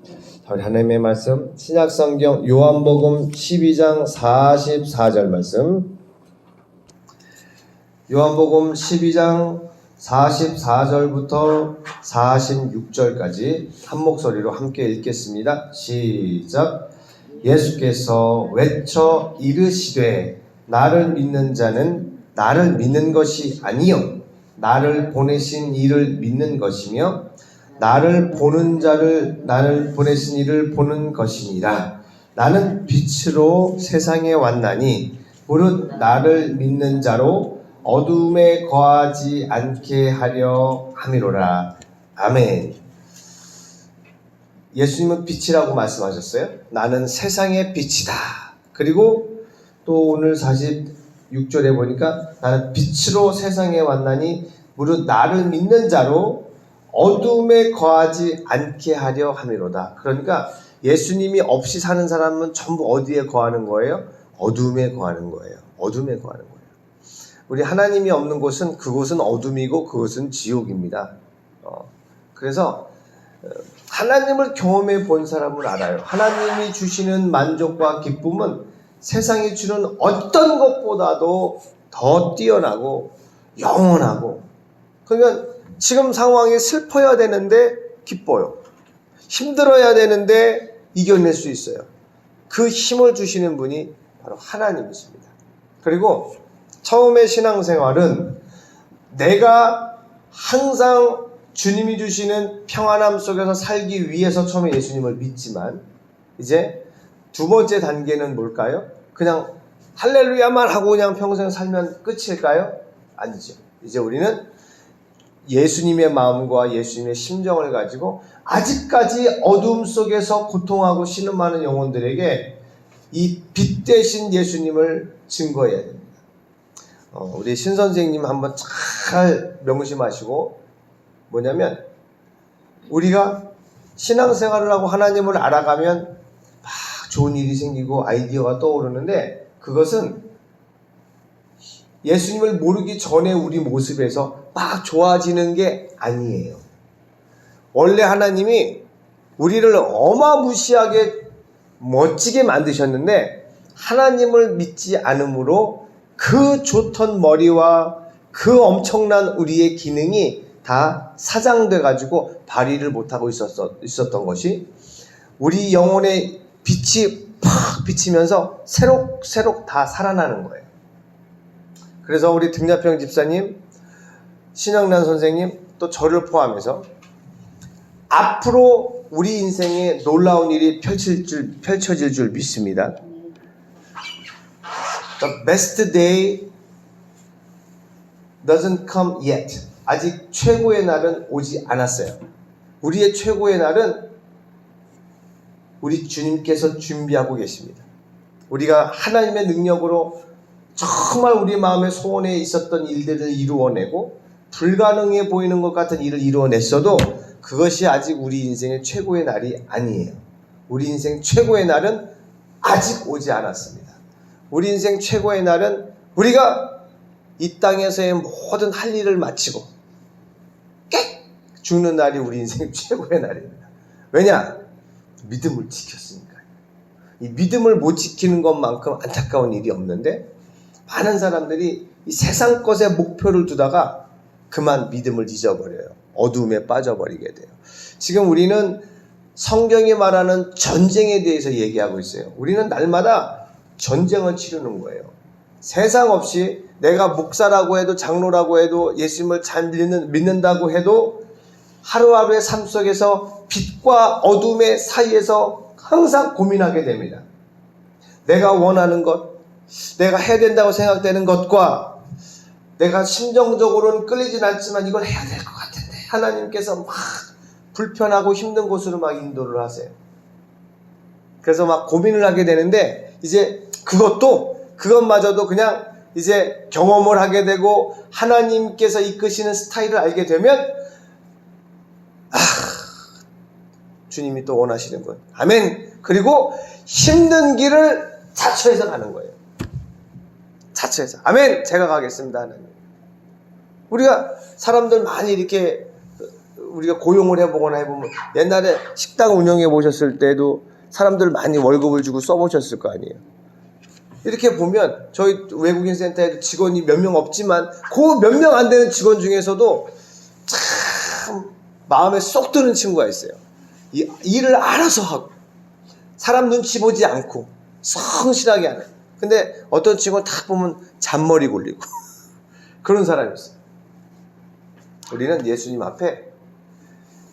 우리 하나님의 말씀 신약성경 요한복음 12장 44절 말씀, 요한복음 12장 44절부터 46절까지 한 목소리로 함께 읽겠습니다. 시작. 예수께서 외쳐 이르시되 나를 믿는 자는 나를 믿는 것이 아니요 나를 보내신 이를 믿는 것이며 나를 보는 자를 나를 보내신 이를 보는 것이니라. 나는 빛으로 세상에 왔나니 무릇 나를 믿는 자로 어둠에 거하지 않게 하려 함이로라. 아멘. 예수님은 빛이라고 말씀하셨어요. 나는 세상의 빛이다. 그리고 또 오늘 46절에 보니까 나는 빛으로 세상에 왔나니 무릇 나를 믿는 자로 어둠에 거하지 않게 하려 함이로다. 그러니까 예수님이 없이 사는 사람은 전부 어디에 거하는 거예요? 어둠에 거하는 거예요. 어둠에 거하는 거예요. 우리 하나님이 없는 곳은 그곳은 어둠이고 그곳은 지옥입니다. 그래서 하나님을 경험해 본 사람은 알아요. 하나님이 주시는 만족과 기쁨은 세상이 주는 어떤 것보다도 더 뛰어나고 영원하고, 그러니까 지금 상황이 슬퍼야 되는데 기뻐요. 힘들어야 되는데 이겨낼 수 있어요. 그 힘을 주시는 분이 바로 하나님이십니다. 그리고 처음에 신앙생활은 내가 항상 주님이 주시는 평안함 속에서 살기 위해서 처음에 예수님을 믿지만, 이제 두 번째 단계는 뭘까요? 그냥 할렐루야만 하고 그냥 평생 살면 끝일까요? 아니죠. 이제 우리는 예수님의 마음과 예수님의 심정을 가지고 아직까지 어둠 속에서 고통하고 신음하는 영혼들에게 이 빛 대신 예수님을 증거해야 됩니다. 우리 신선생님 한번 잘 명심하시고, 뭐냐면 우리가 신앙생활을 하고 하나님을 알아가면 막 좋은 일이 생기고 아이디어가 떠오르는데, 그것은 예수님을 모르기 전에 우리 모습에서 막 좋아지는 게 아니에요. 원래 하나님이 우리를 어마무시하게 멋지게 만드셨는데 하나님을 믿지 않으므로 그 좋던 머리와 그 엄청난 우리의 기능이 다 사장돼 가지고 발휘를 못하고 있었던 것이, 우리 영혼의 빛이 팍 비치면서 새록새록 다 살아나는 거예요. 그래서 우리 등야평 집사님, 신영란 선생님, 또 저를 포함해서 앞으로 우리 인생에 놀라운 일이 펼쳐질 줄 믿습니다. The best day doesn't come yet. 아직 최고의 날은 오지 않았어요. 우리의 최고의 날은 우리 주님께서 준비하고 계십니다. 우리가 하나님의 능력으로 정말 우리 마음의 소원에 있었던 일들을 이루어내고 불가능해 보이는 것 같은 일을 이루어냈어도 그것이 아직 우리 인생의 최고의 날이 아니에요. 우리 인생 최고의 날은 아직 오지 않았습니다. 우리 인생 최고의 날은 우리가 이 땅에서의 모든 할 일을 마치고 깨 죽는 날이 우리 인생 최고의 날입니다. 왜냐? 믿음을 지켰으니까요. 이 믿음을 못 지키는 것만큼 안타까운 일이 없는데, 많은 사람들이 이 세상 것에 목표를 두다가 그만 믿음을 잊어버려요. 어둠에 빠져버리게 돼요. 지금 우리는 성경이 말하는 전쟁에 대해서 얘기하고 있어요. 우리는 날마다 전쟁을 치르는 거예요. 세상 없이 내가 목사라고 해도 장로라고 해도 예수님을 잘 믿는다고 해도 하루하루의 삶 속에서 빛과 어둠의 사이에서 항상 고민하게 됩니다. 내가 원하는 것, 내가 해야 된다고 생각되는 것과 내가 심정적으로는 끌리진 않지만 이걸 해야 될 것 같은데 하나님께서 막 불편하고 힘든 곳으로 막 인도를 하세요. 그래서 막 고민을 하게 되는데, 이제 그것마저도 그냥 이제 경험을 하게 되고 하나님께서 이끄시는 스타일을 알게 되면 주님이 또 원하시는 것. 아멘. 그리고 힘든 길을 자처해서 가는 거예요. 자처해서. 아멘. 제가 가겠습니다. 하나님. 우리가 사람들 많이 이렇게 우리가 고용을 해보거나 해보면 옛날에 식당 운영해 보셨을 때도 사람들 많이 월급을 주고 써보셨을 거 아니에요. 이렇게 보면 저희 외국인 센터에 직원이 몇 명 없지만 그 몇 명 안 되는 직원 중에서도 참 마음에 쏙 드는 친구가 있어요. 일을 알아서 하고 사람 눈치 보지 않고 성실하게 하는. 근데 어떤 친구는 딱 보면 잔머리 굴리고 그런 사람이 있어요. 우리는 예수님 앞에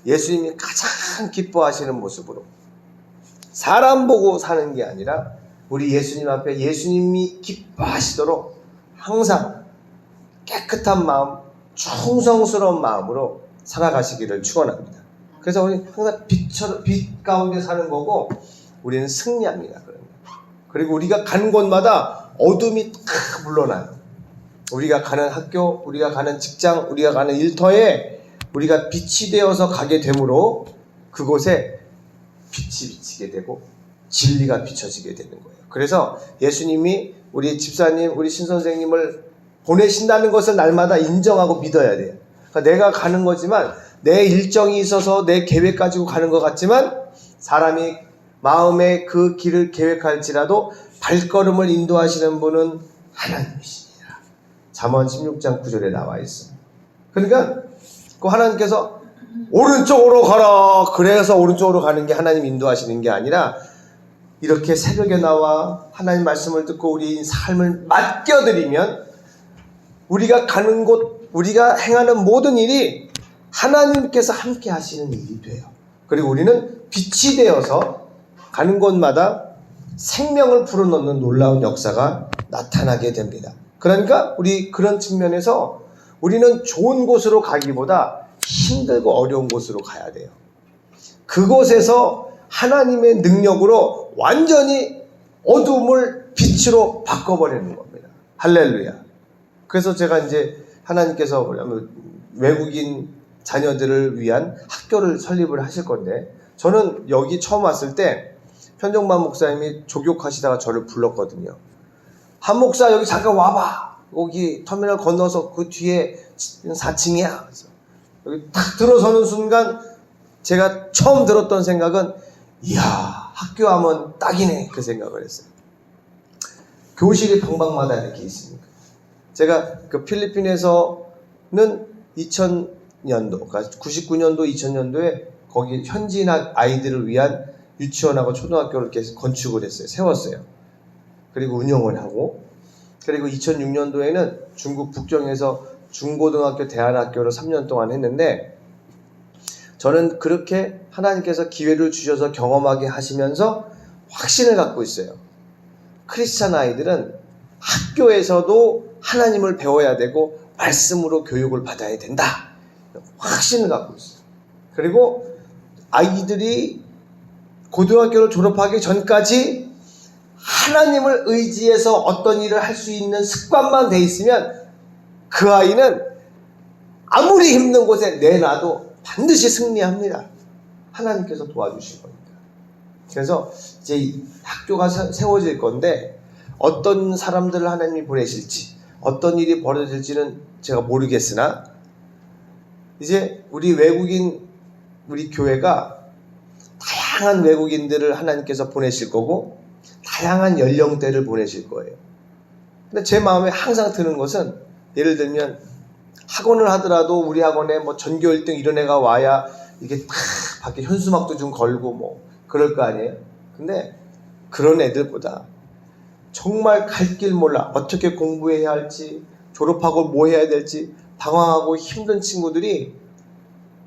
예수님이 가장 기뻐하시는 모습으로 사람 보고 사는 게 아니라 우리 예수님 앞에 예수님이 기뻐하시도록 항상 깨끗한 마음, 충성스러운 마음으로 살아가시기를 축원합니다. 그래서 우리 항상 빛 가운데 사는 거고 우리는 승리합니다. 그리고 우리가 가는 곳마다 어둠이 탁 물러나요. 우리가 가는 학교, 우리가 가는 직장, 우리가 가는 일터에 우리가 빛이 되어서 가게 되므로 그곳에 빛이 비치게 되고 진리가 비춰지게 되는 거예요. 그래서 예수님이 우리 집사님, 우리 신선생님을 보내신다는 것을 날마다 인정하고 믿어야 돼요. 그러니까 내가 가는 거지만 내 일정이 있어서 내 계획 가지고 가는 것 같지만 사람이 마음에 그 길을 계획할지라도 발걸음을 인도하시는 분은 하나님이시니라. 잠언 16장 9절에 나와 있습니다. 그러니까 그 하나님께서 오른쪽으로 가라. 그래서 오른쪽으로 가는 게 하나님 인도하시는 게 아니라 이렇게 새벽에 나와 하나님 말씀을 듣고 우리 삶을 맡겨드리면 우리가 가는 곳, 우리가 행하는 모든 일이 하나님께서 함께 하시는 일이 돼요. 그리고 우리는 빛이 되어서 가는 곳마다 생명을 불어넣는 놀라운 역사가 나타나게 됩니다. 그러니까 우리 그런 측면에서 우리는 좋은 곳으로 가기보다 힘들고 어려운 곳으로 가야 돼요. 그곳에서 하나님의 능력으로 완전히 어둠을 빛으로 바꿔버리는 겁니다. 할렐루야. 그래서 제가 이제 하나님께서 외국인 자녀들을 위한 학교를 설립을 하실 건데 저는 여기 처음 왔을 때 편정만 목사님이 조교하시다가 저를 불렀거든요. 한 목사 여기 잠깐 와봐. 여기 터미널 건너서 그 뒤에 4층이야. 여기 딱 들어서는 순간 제가 처음 들었던 생각은 이야 학교 하면 딱이네 그 생각을 했어요. 교실이 방방마다 이렇게 있으니까. 제가 그 필리핀에서는 2000년도 그러니까 99년도 2000년도에 거기 현지인 아이들을 위한 유치원하고 초등학교를 이렇게 건축을 했어요. 세웠어요. 그리고 운영을 하고 그리고 2006년도에는 중국 북경에서 중고등학교 대안학교를 3년 동안 했는데 저는 그렇게 하나님께서 기회를 주셔서 경험하게 하시면서 확신을 갖고 있어요. 크리스찬 아이들은 학교에서도 하나님을 배워야 되고 말씀으로 교육을 받아야 된다. 확신을 갖고 있어요. 그리고 아이들이 고등학교를 졸업하기 전까지 하나님을 의지해서 어떤 일을 할 수 있는 습관만 돼 있으면 그 아이는 아무리 힘든 곳에 내놔도 반드시 승리합니다. 하나님께서 도와주실 겁니다. 그래서 이제 학교가 세워질 건데 어떤 사람들을 하나님이 보내실지 어떤 일이 벌어질지는 제가 모르겠으나 이제 우리 외국인 우리 교회가 다양한 외국인들을 하나님께서 보내실 거고 다양한 연령대를 보내실 거예요. 근데 제 마음에 항상 드는 것은 예를 들면 학원을 하더라도 우리 학원에 뭐 전교 1등 이런 애가 와야 이게 탁 밖에 현수막도 좀 걸고 뭐 그럴 거 아니에요. 근데 그런 애들보다 정말 갈 길 몰라 어떻게 공부해야 할지 졸업하고 뭐 해야 될지 방황하고 힘든 친구들이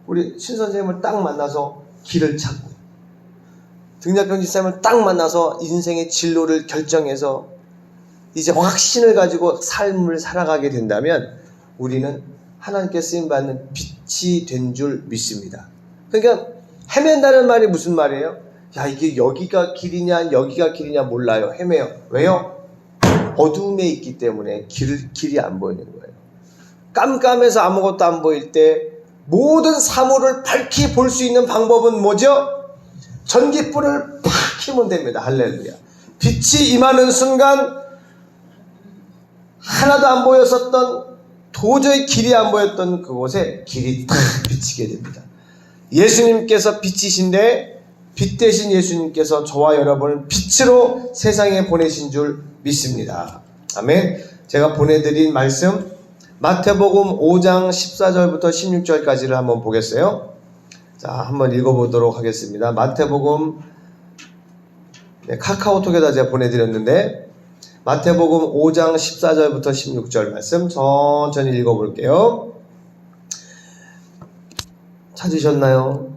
우리 신선생님을 딱 만나서 길을 찾고 등약병 집사님을 딱 만나서 인생의 진로를 결정해서 이제 확신을 가지고 삶을 살아가게 된다면 우리는 하나님께 쓰임받는 빛이 된 줄 믿습니다. 그러니까 헤맨다는 말이 무슨 말이에요? 야 이게 여기가 길이냐 여기가 길이냐 몰라요. 헤매요. 왜요? 어둠에 있기 때문에 길이 안 보이는 거예요. 깜깜해서 아무것도 안 보일 때 모든 사물을 밝히 볼 수 있는 방법은 뭐죠? 전깃불을 팍 켜면 됩니다. 할렐루야. 빛이 임하는 순간 하나도 안 보였었던 도저히 길이 안 보였던 그곳에 길이 탁 비치게 됩니다. 예수님께서 빛이신데 빛 대신 예수님께서 저와 여러분을 빛으로 세상에 보내신 줄 믿습니다. 아멘. 제가 보내드린 말씀 마태복음 5장 14절부터 16절까지를 한번 보겠어요. 자, 한번 읽어보도록 하겠습니다. 마태복음 카카오톡에다 제가 보내드렸는데 마태복음 5장 14절부터 16절 말씀 천천히 읽어볼게요. 찾으셨나요?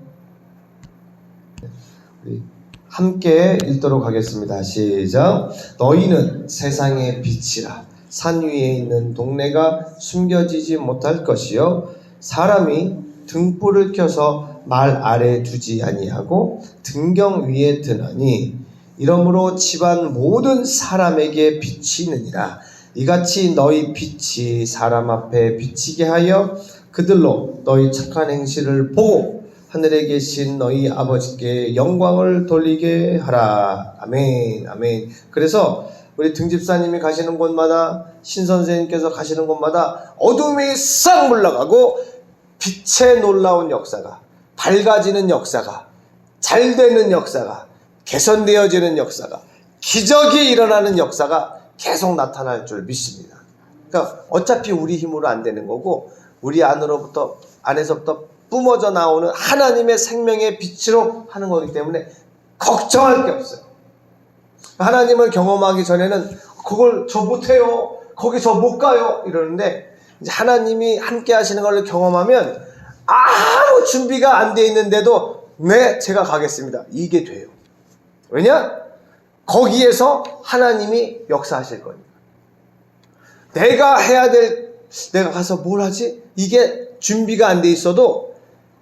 우리 함께 읽도록 하겠습니다. 시작. 너희는 세상의 빛이라. 산 위에 있는 동네가 숨겨지지 못할 것이요 사람이 등불을 켜서 말 아래에 두지 아니하고 등경 위에 드나니 이러므로 집안 모든 사람에게 빛이 있느니라. 이같이 너희 빛이 사람 앞에 비치게 하여 그들로 너희 착한 행실을 보고 하늘에 계신 너희 아버지께 영광을 돌리게 하라. 아멘. 아멘. 그래서 우리 등집사님이 가시는 곳마다 신선생님께서 가시는 곳마다 어둠이 싹 물러가고 빛의 놀라운 역사가, 밝아지는 역사가, 잘되는 역사가, 개선되어지는 역사가, 기적이 일어나는 역사가 계속 나타날 줄 믿습니다. 그러니까 어차피 우리 힘으로 안 되는 거고 우리 안에서부터 뿜어져 나오는 하나님의 생명의 빛으로 하는 거기 때문에 걱정할 게 없어요. 하나님을 경험하기 전에는 그걸 저 못해요, 거기 저 못 가요 이러는데 이제 하나님이 함께 하시는 걸 경험하면 아무 준비가 안 돼 있는데도 네, 제가 가겠습니다. 이게 돼요. 왜냐? 거기에서 하나님이 역사하실 거니까. 내가 가서 뭘 하지? 이게 준비가 안 돼 있어도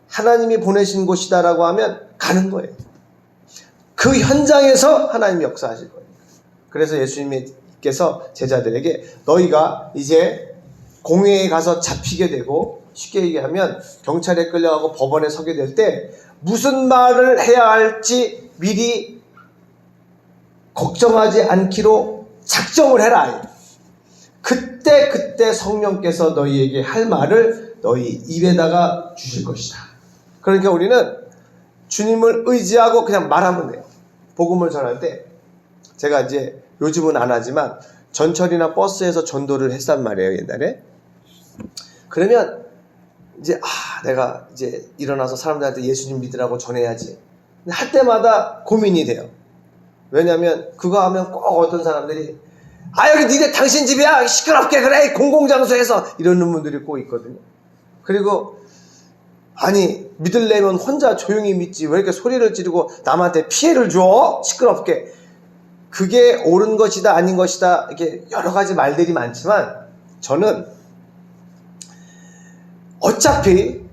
하나님이 보내신 곳이다라고 하면 가는 거예요. 그 현장에서 하나님이 역사하실 거예요. 그래서 예수님께서 제자들에게 너희가 이제 공회에 가서 잡히게 되고 쉽게 얘기하면 경찰에 끌려가고 법원에 서게 될 때 무슨 말을 해야 할지 미리 걱정하지 않기로 작정을 해라. 그때 성령께서 너희에게 할 말을 너희 입에다가 주실 것이다. 그러니까 우리는 주님을 의지하고 그냥 말하면 돼요. 복음을 전할 때 제가 이제 요즘은 안 하지만 전철이나 버스에서 전도를 했단 말이에요, 옛날에. 그러면 이제 내가 이제 일어나서 사람들한테 예수님 믿으라고 전해야지. 근데 할 때마다 고민이 돼요. 왜냐면 그거 하면 꼭 어떤 사람들이 여기 당신 집이야 시끄럽게 그래 공공장소에서 이러는 분들이 꼭 있거든요. 그리고 믿으려면 혼자 조용히 믿지 왜 이렇게 소리를 지르고 남한테 피해를 줘 시끄럽게. 그게 옳은 것이다 아닌 것이다 이렇게 여러 가지 말들이 많지만 저는 어차피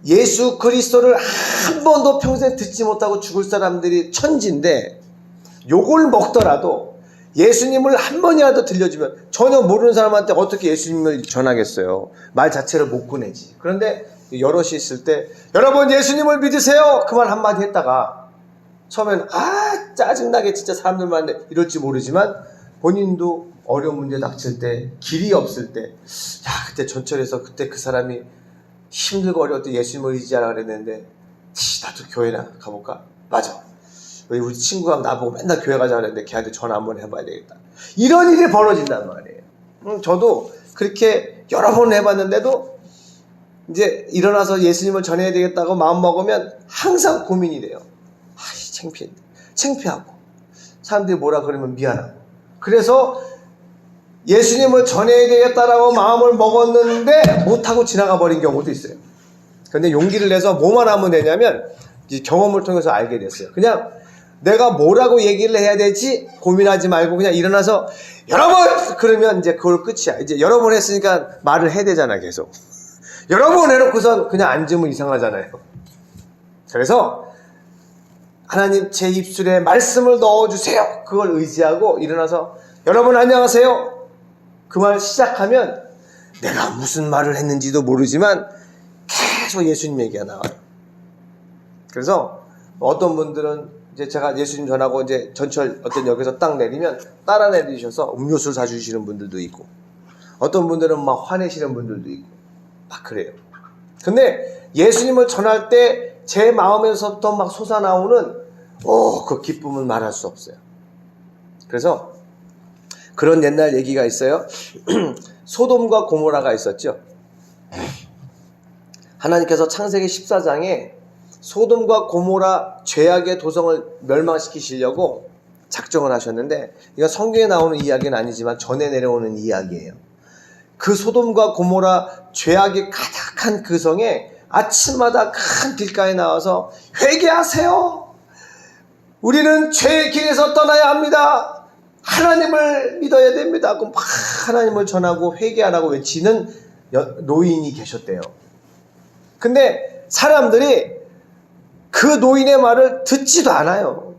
예수 그리스도를 한 번도 평생 듣지 못하고 죽을 사람들이 천지인데 욕을 먹더라도 예수님을 한 번이라도 들려주면 전혀 모르는 사람한테 어떻게 예수님을 전하겠어요. 말 자체를 못 꺼내지. 그런데 여럿이 있을 때 여러분 예수님을 믿으세요 그 말 한마디 했다가 처음에는 짜증나게 진짜 사람들 많은데 이럴지 모르지만 본인도 어려운 문제 닥칠 때 길이 없을 때 그때 전철에서 그때 그 사람이 힘들고 어려울 때 예수님을 의지하라 그랬는데 나도 교회나 가볼까? 맞아. 우리 친구가 나보고 맨날 교회 가자 그랬는데 걔한테 전화 한번 해봐야 되겠다. 이런 일이 벌어진단 말이에요. 저도 그렇게 여러 번 해봤는데도 이제 일어나서 예수님을 전해야 되겠다고 마음먹으면 항상 고민이 돼요. 창피하고 사람들이 뭐라 그러면 미안하고. 그래서 예수님을 전해야 되겠다라고 마음을 먹었는데 못하고 지나가 버린 경우도 있어요. 근데 용기를 내서 뭐만 하면 되냐면 경험을 통해서 알게 됐어요. 그냥 내가 뭐라고 얘기를 해야 될지 고민하지 말고 그냥 일어나서 여러분! 그러면 이제 그걸 끝이야. 이제 여러 번 했으니까 말을 해야 되잖아 계속. 여러 번 해놓고선 그냥 앉으면 이상하잖아요. 그래서 하나님 제 입술에 말씀을 넣어주세요. 그걸 의지하고 일어나서 여러분 안녕하세요. 그 말 시작하면 내가 무슨 말을 했는지도 모르지만 계속 예수님 얘기가 나와요. 그래서 어떤 분들은 이제 제가 예수님 전하고 이제 전철 어떤 역에서 딱 내리면 따라 내리셔서 음료수를 사주시는 분들도 있고 어떤 분들은 막 화내시는 분들도 있고 막 그래요. 근데 예수님을 전할 때 제 마음에서부터 막 솟아나오는 그 기쁨은 말할 수 없어요. 그래서 그런 옛날 얘기가 있어요. 소돔과 고모라가 있었죠. 하나님께서 창세기 14장에 소돔과 고모라 죄악의 도성을 멸망시키시려고 작정을 하셨는데, 이건 성경에 나오는 이야기는 아니지만 전해 내려오는 이야기예요. 그 소돔과 고모라 죄악이 가득한 그 성에 아침마다 큰 길가에 나와서 회개하세요. 우리는 죄의 길에서 떠나야 합니다. 하나님을 믿어야 됩니다. 그럼 막 하나님을 전하고 회개하라고 외치는 노인이 계셨대요. 근데 사람들이 그 노인의 말을 듣지도 않아요.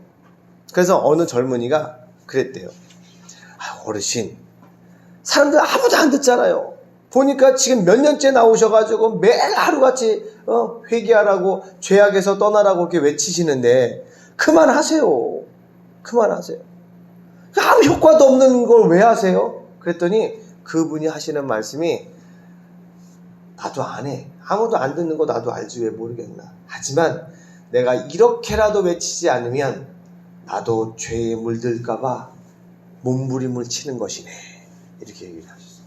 그래서 어느 젊은이가 그랬대요. 어르신, 사람들 아무도 안 듣잖아요. 보니까 지금 몇 년째 나오셔가지고 매일 하루같이 회개하라고, 죄악에서 떠나라고 이렇게 외치시는데 그만하세요. 그만하세요. 아무 효과도 없는 걸 왜 하세요? 그랬더니 그분이 하시는 말씀이, 나도 안 해. 아무도 안 듣는 거 나도 알지 왜 모르겠나. 하지만 내가 이렇게라도 외치지 않으면 나도 죄에 물들까봐 몸부림을 치는 것이네. 이렇게 얘기를 하셨어요.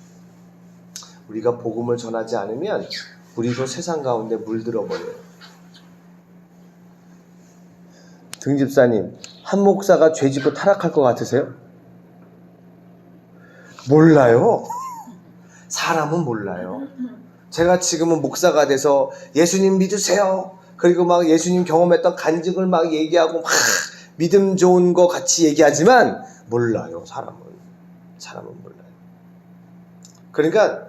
우리가 복음을 전하지 않으면 우리도 세상 가운데 물들어 버려요. 등집사님, 한 목사가 죄 짓고 타락할 것 같으세요? 몰라요. 사람은 몰라요. 제가 지금은 목사가 돼서 예수님 믿으세요. 그리고 막 예수님 경험했던 간증을 막 얘기하고 막 믿음 좋은 거 같이 얘기하지만 몰라요. 사람은 몰라요. 그러니까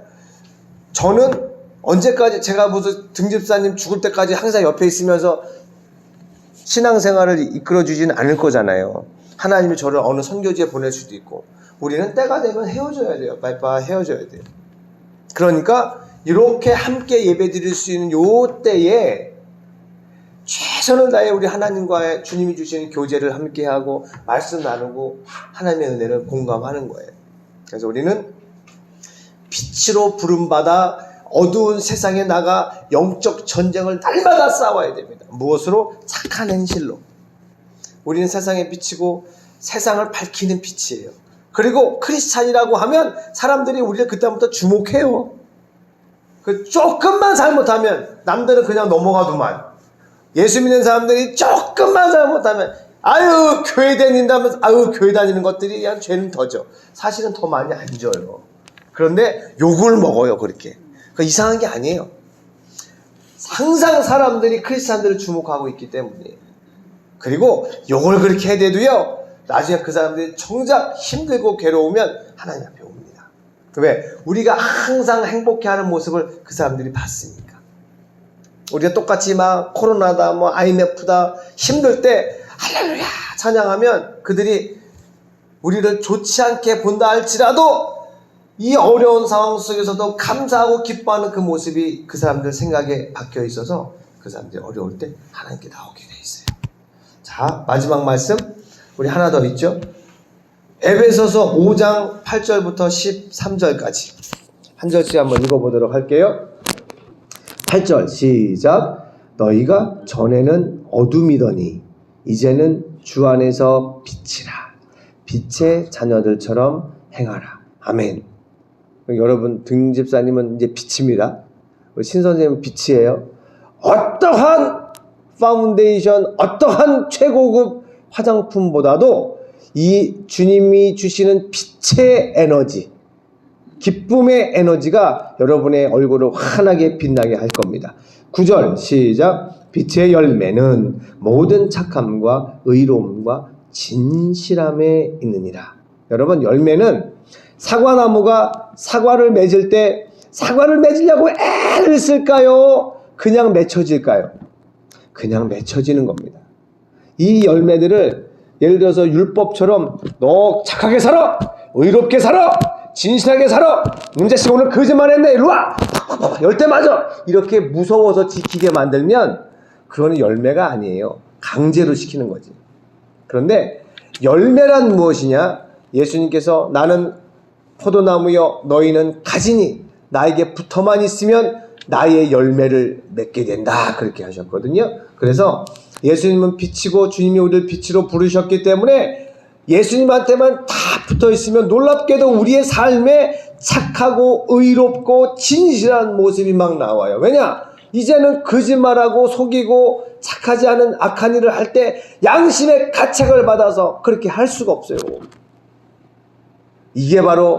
저는 언제까지, 제가 무슨 등집사님 죽을 때까지 항상 옆에 있으면서 신앙생활을 이끌어주지는 않을 거잖아요. 하나님이 저를 어느 선교지에 보낼 수도 있고, 우리는 때가 되면 헤어져야 돼요. 빠이빠이 헤어져야 돼요. 그러니까 이렇게 함께 예배 드릴 수 있는 요 때에 최선을 다해 우리 하나님과의 주님이 주시는 교제를 함께 하고 말씀 나누고 하나님의 은혜를 공감하는 거예요. 그래서 우리는 빛으로 부름받아 어두운 세상에 나가 영적 전쟁을 날마다 싸워야 됩니다. 무엇으로? 착한 행실로. 우리는 세상에 비치고 세상을 밝히는 빛이에요. 그리고 크리스찬이라고 하면 사람들이 우리를 그때부터 주목해요. 조금만 잘못하면 남들은 그냥 넘어가더만. 예수 믿는 사람들이 조금만 잘못하면 아유 교회 다닌다면서 교회 다니는 것들이 그냥 죄는 더죠. 사실은 더 많이 안 져요. 그런데 욕을 먹어요. 그렇게. 이상한 게 아니에요. 항상 사람들이 크리스찬들을 주목하고 있기 때문이에요. 그리고 욕을 그렇게 해대도요, 나중에 그 사람들이 정작 힘들고 괴로우면 하나님 앞에 옵니다. 왜? 우리가 항상 행복해하는 모습을 그 사람들이 봤으니까. 우리가 똑같이 막 코로나다 뭐 IMF다 힘들 때 할렐루야 찬양하면 그들이 우리를 좋지 않게 본다 할지라도 이 어려운 상황 속에서도 감사하고 기뻐하는 그 모습이 그 사람들 생각에 박혀 있어서 그 사람들이 어려울 때 하나님께 나오게 돼 있어요. 자, 마지막 말씀 우리 하나 더 있죠. 에베소서 5장 8절부터 13절까지 한 절씩 한번 읽어보도록 할게요. 8절 시작. 너희가 전에는 어둠이더니 이제는 주 안에서 빛이라. 빛의 자녀들처럼 행하라. 아멘. 여러분 등집사님은 이제 빛입니다. 신선생님은 빛이에요. 어떠한 파운데이션, 어떠한 최고급 화장품보다도 이 주님이 주시는 빛의 에너지, 기쁨의 에너지가 여러분의 얼굴을 환하게 빛나게 할 겁니다. 9절 시작. 빛의 열매는 모든 착함과 의로움과 진실함에 있느니라. 여러분 열매는 사과나무가 사과를 맺을 때 사과를 맺으려고 애를 쓸까요? 그냥 맺혀질까요? 그냥 맺혀지는 겁니다. 이 열매들을 예를 들어서 율법처럼 너 착하게 살아, 의롭게 살아, 진실하게 살아, 문제씨 오늘 거짓말했네 일로와, 열대 맞아, 이렇게 무서워서 지키게 만들면 그거는 열매가 아니에요. 강제로 시키는 거지. 그런데 열매란 무엇이냐? 예수님께서 나는 포도나무여 너희는 가지니 나에게 붙어만 있으면 나의 열매를 맺게 된다. 그렇게 하셨거든요. 그래서 예수님은 빛이고 주님이 우리를 빛으로 부르셨기 때문에 예수님한테만 다 붙어 있으면 놀랍게도 우리의 삶에 착하고 의롭고 진실한 모습이 막 나와요. 왜냐? 이제는 거짓말하고 속이고 착하지 않은 악한 일을 할 때 양심의 가책을 받아서 그렇게 할 수가 없어요. 이게 바로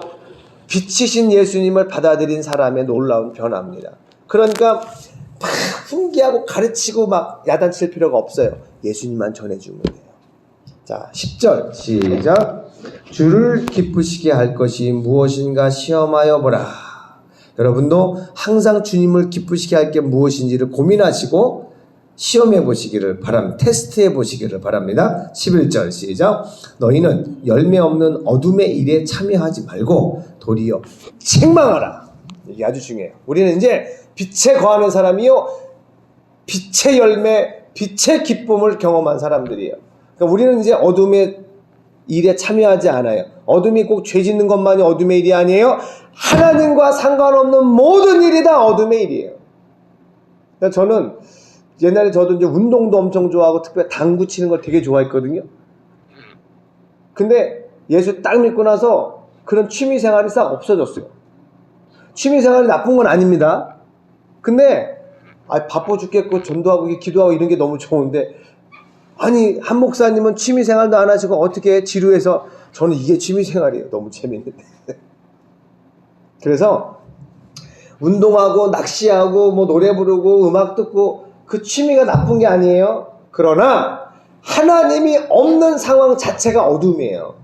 빛이신 예수님을 받아들인 사람의 놀라운 변화입니다. 그러니까 막 훈계하고 가르치고 막 야단칠 필요가 없어요. 예수님만 전해주면 돼요. 자, 10절 시작. 주를 기쁘시게 할 것이 무엇인가 시험하여 보라. 여러분도 항상 주님을 기쁘시게 할 게 무엇인지를 고민하시고 시험해 보시기를 바랍니다. 테스트해 보시기를 바랍니다. 11절 시작. 너희는 열매 없는 어둠의 일에 참여하지 말고 도리어 책망하라. 이게 아주 중요해요. 우리는 이제 빛에 거하는 사람이요, 빛의 열매, 빛의 기쁨을 경험한 사람들이에요. 그러니까 우리는 이제 어둠의 일에 참여하지 않아요. 어둠이 꼭 죄 짓는 것만이 어둠의 일이 아니에요. 하나님과 상관없는 모든 일이 다 어둠의 일이에요. 그러니까 저는 옛날에 저도 이제 운동도 엄청 좋아하고 특별히 당구 치는 걸 되게 좋아했거든요. 근데 예수 딱 믿고 나서 그런 취미 생활이 싹 없어졌어요. 취미 생활이 나쁜 건 아닙니다. 근데 바빠 죽겠고 전도하고 기도하고 이런 게 너무 좋은데, 아니 한 목사님은 취미 생활도 안 하시고 어떻게 지루해서, 저는 이게 취미 생활이에요. 너무 재밌는데. 그래서 운동하고 낚시하고 뭐 노래 부르고 음악 듣고 그 취미가 나쁜 게 아니에요. 그러나 하나님이 없는 상황 자체가 어둠이에요.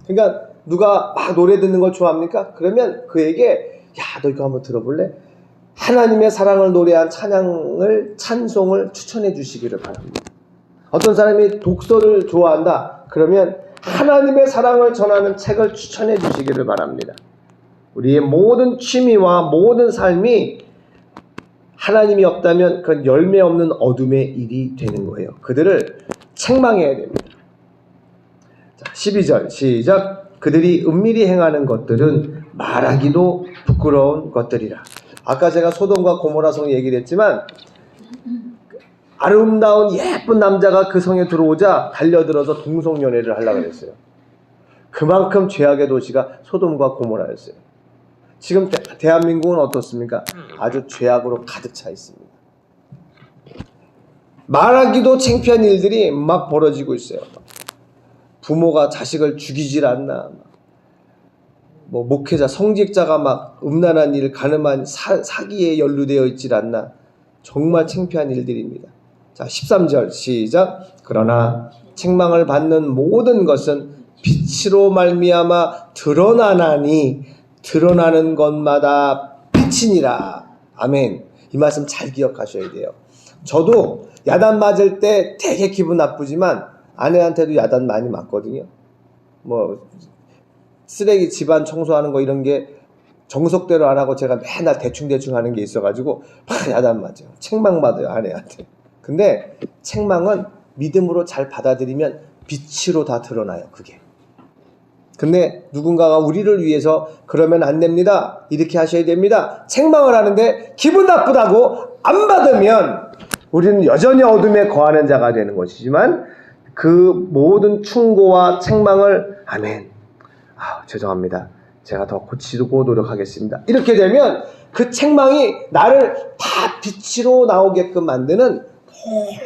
그러니까 누가 막 노래 듣는 걸 좋아합니까? 그러면 그에게 야, 너 이거 한번 들어볼래? 하나님의 사랑을 노래한 찬송을 추천해 주시기를 바랍니다. 어떤 사람이 독서를 좋아한다. 그러면 하나님의 사랑을 전하는 책을 추천해 주시기를 바랍니다. 우리의 모든 취미와 모든 삶이 하나님이 없다면 그건 열매 없는 어둠의 일이 되는 거예요. 그들을 책망해야 됩니다. 자, 12절 시작. 그들이 은밀히 행하는 것들은 말하기도 부끄러운 것들이라. 아까 제가 소돔과 고모라 성 얘기를 했지만, 아름다운 예쁜 남자가 그 성에 들어오자 달려들어서 동성연애를 하려고 했어요. 그만큼 죄악의 도시가 소돔과 고모라였어요. 지금 대한민국은 어떻습니까? 아주 죄악으로 가득 차 있습니다. 말하기도 창피한 일들이 막 벌어지고 있어요. 부모가 자식을 죽이질 않나, 뭐 목회자, 성직자가 막 음란한 일, 가늠한 사기에 연루되어 있질 않나. 정말 창피한 일들입니다. 자, 13절 시작. 그러나 책망을 받는 모든 것은 빛으로 말미암아 드러나나니 드러나는 것마다 빛이니라. 아멘. 이 말씀 잘 기억하셔야 돼요. 저도 야단 맞을 때 되게 기분 나쁘지만 아내한테도 야단 많이 맞거든요. 뭐 쓰레기 집안 청소하는 거 이런 게 정석대로 안 하고 제가 맨날 대충대충 하는 게 있어가지고 막 야단 맞아요. 책망 받아요, 아내한테. 근데 책망은 믿음으로 잘 받아들이면 빛으로 다 드러나요, 그게. 근데 누군가가 우리를 위해서 그러면 안 됩니다, 이렇게 하셔야 됩니다, 책망을 하는데 기분 나쁘다고 안 받으면 우리는 여전히 어둠에 거하는 자가 되는 것이지만, 그 모든 충고와 책망을 아멘, 죄송합니다, 제가 더 고치고 노력하겠습니다, 이렇게 되면 그 책망이 나를 다 빛으로 나오게끔 만드는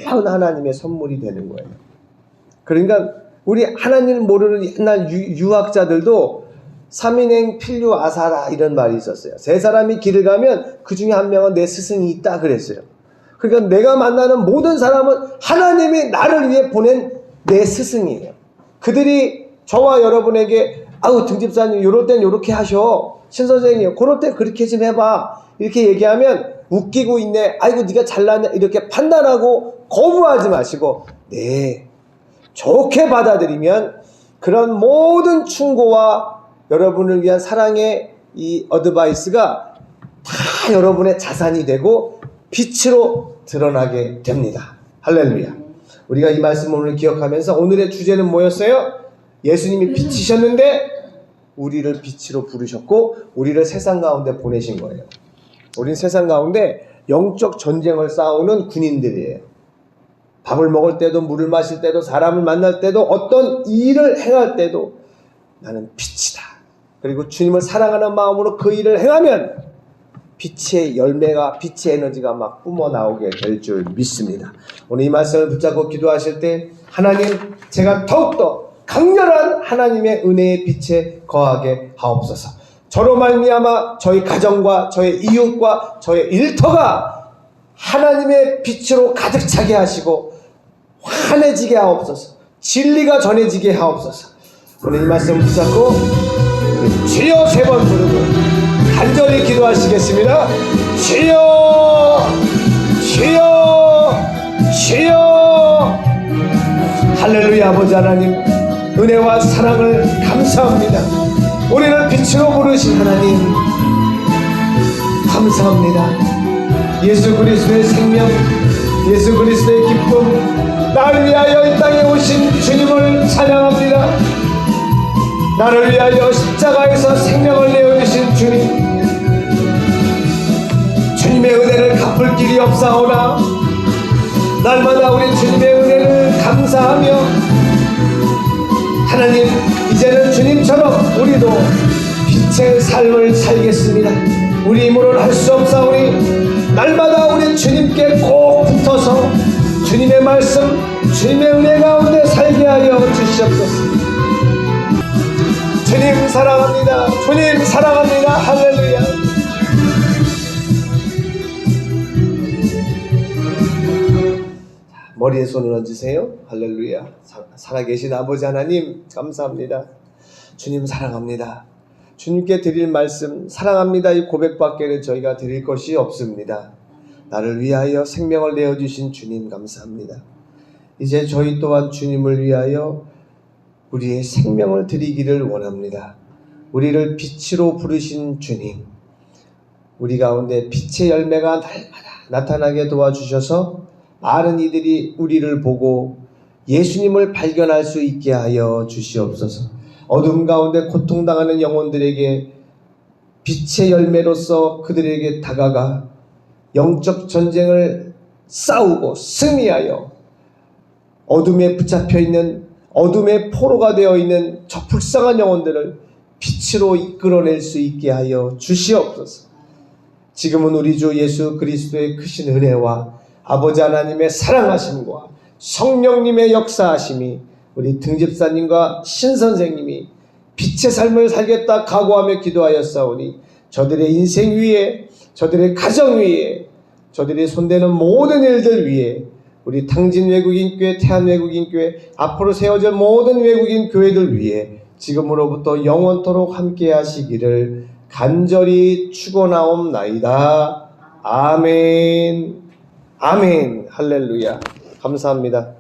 놀라운 하나님의 선물이 되는 거예요. 그러니까 우리 하나님을 모르는 옛날 유학자들도 삼인행 필류 아사라 이런 말이 있었어요. 세 사람이 길을 가면 그 중에 한 명은 내 스승이 있다 그랬어요. 그러니까 내가 만나는 모든 사람은 하나님이 나를 위해 보낸 내 스승이에요. 그들이 저와 여러분에게 등집사님 요럴 땐 요렇게 하셔, 신선생님 그럴 땐 그렇게 좀 해봐, 이렇게 얘기하면 웃기고 있네, 아이고 네가 잘났냐, 이렇게 판단하고 거부하지 마시고 네, 좋게 받아들이면 그런 모든 충고와 여러분을 위한 사랑의 이 어드바이스가 다 여러분의 자산이 되고 빛으로 드러나게 됩니다. 할렐루야. 우리가 이 말씀을 오늘 기억하면서 오늘의 주제는 뭐였어요? 예수님이 빛이셨는데 우리를 빛으로 부르셨고 우리를 세상 가운데 보내신 거예요. 우린 세상 가운데 영적 전쟁을 싸우는 군인들이에요. 밥을 먹을 때도, 물을 마실 때도, 사람을 만날 때도, 어떤 일을 행할 때도 나는 빛이다. 그리고 주님을 사랑하는 마음으로 그 일을 행하면 빛의 열매가, 빛의 에너지가 막 뿜어나오게 될 줄 믿습니다. 오늘 이 말씀을 붙잡고 기도하실 때 하나님, 제가 더욱더 강렬한 하나님의 은혜의 빛에 거하게 하옵소서. 저로 말미암아 저희 가정과 저희 이웃과 저희 일터가 하나님의 빛으로 가득 차게 하시고 환해지게 하옵소서. 진리가 전해지게 하옵소서. 오늘 이 말씀 붙잡고 주여 3번 부르고 간절히 기도하시겠습니다. 주여, 주여, 주여. 할렐루야. 아버지 하나님, 은혜와 사랑을 감사합니다. 우리를 빛으로 부르신 하나님 감사합니다. 예수 그리스도의 생명, 예수 그리스도의 기쁨, 나를 위하여 이 땅에 오신 주님을 찬양합니다. 나를 위하여 십자가에서 생명을 내어주신 주님, 주님의 은혜를 갚을 길이 없사오나 날마다 우리 주님의 은혜를 감사하며 하나님, 이제는 주님처럼 우리도 빛의 삶을 살겠습니다. 우리 힘으로는 할 수 없사오니 날마다 우리 주님께 꼭 붙어서 주님의 말씀, 주님의 은혜 가운데 살게 하여 주시옵소서. 주님 사랑합니다. 주님 사랑합니다. 할렐루야. 머리에 손을 얹으세요. 할렐루야. 살아계신 아버지 하나님 감사합니다. 주님 사랑합니다. 주님께 드릴 말씀 사랑합니다. 이 고백밖에는 저희가 드릴 것이 없습니다. 나를 위하여 생명을 내어주신 주님 감사합니다. 이제 저희 또한 주님을 위하여 우리의 생명을 드리기를 원합니다. 우리를 빛으로 부르신 주님, 우리 가운데 빛의 열매가 날마다 나타나게 도와주셔서 많은 이들이 우리를 보고 예수님을 발견할 수 있게 하여 주시옵소서. 어둠 가운데 고통당하는 영혼들에게 빛의 열매로서 그들에게 다가가 영적 전쟁을 싸우고 승리하여 어둠에 붙잡혀 있는, 어둠의 포로가 되어 있는 저 불쌍한 영혼들을 빛으로 이끌어낼 수 있게 하여 주시옵소서. 지금은 우리 주 예수 그리스도의 크신 은혜와 아버지 하나님의 사랑하심과 성령님의 역사하심이 우리 등집사님과 신선생님이 빛의 삶을 살겠다 각오하며 기도하였사오니 저들의 인생 위에, 저들의 가정 위에, 저들이 손대는 모든 일들 위에 우리 탕진 외국인교회, 태안 외국인교회, 앞으로 세워질 모든 외국인 교회들 위에 지금으로부터 영원토록 함께 하시기를 간절히 축원하옵나이다. 아멘. 아멘. 할렐루야. 감사합니다.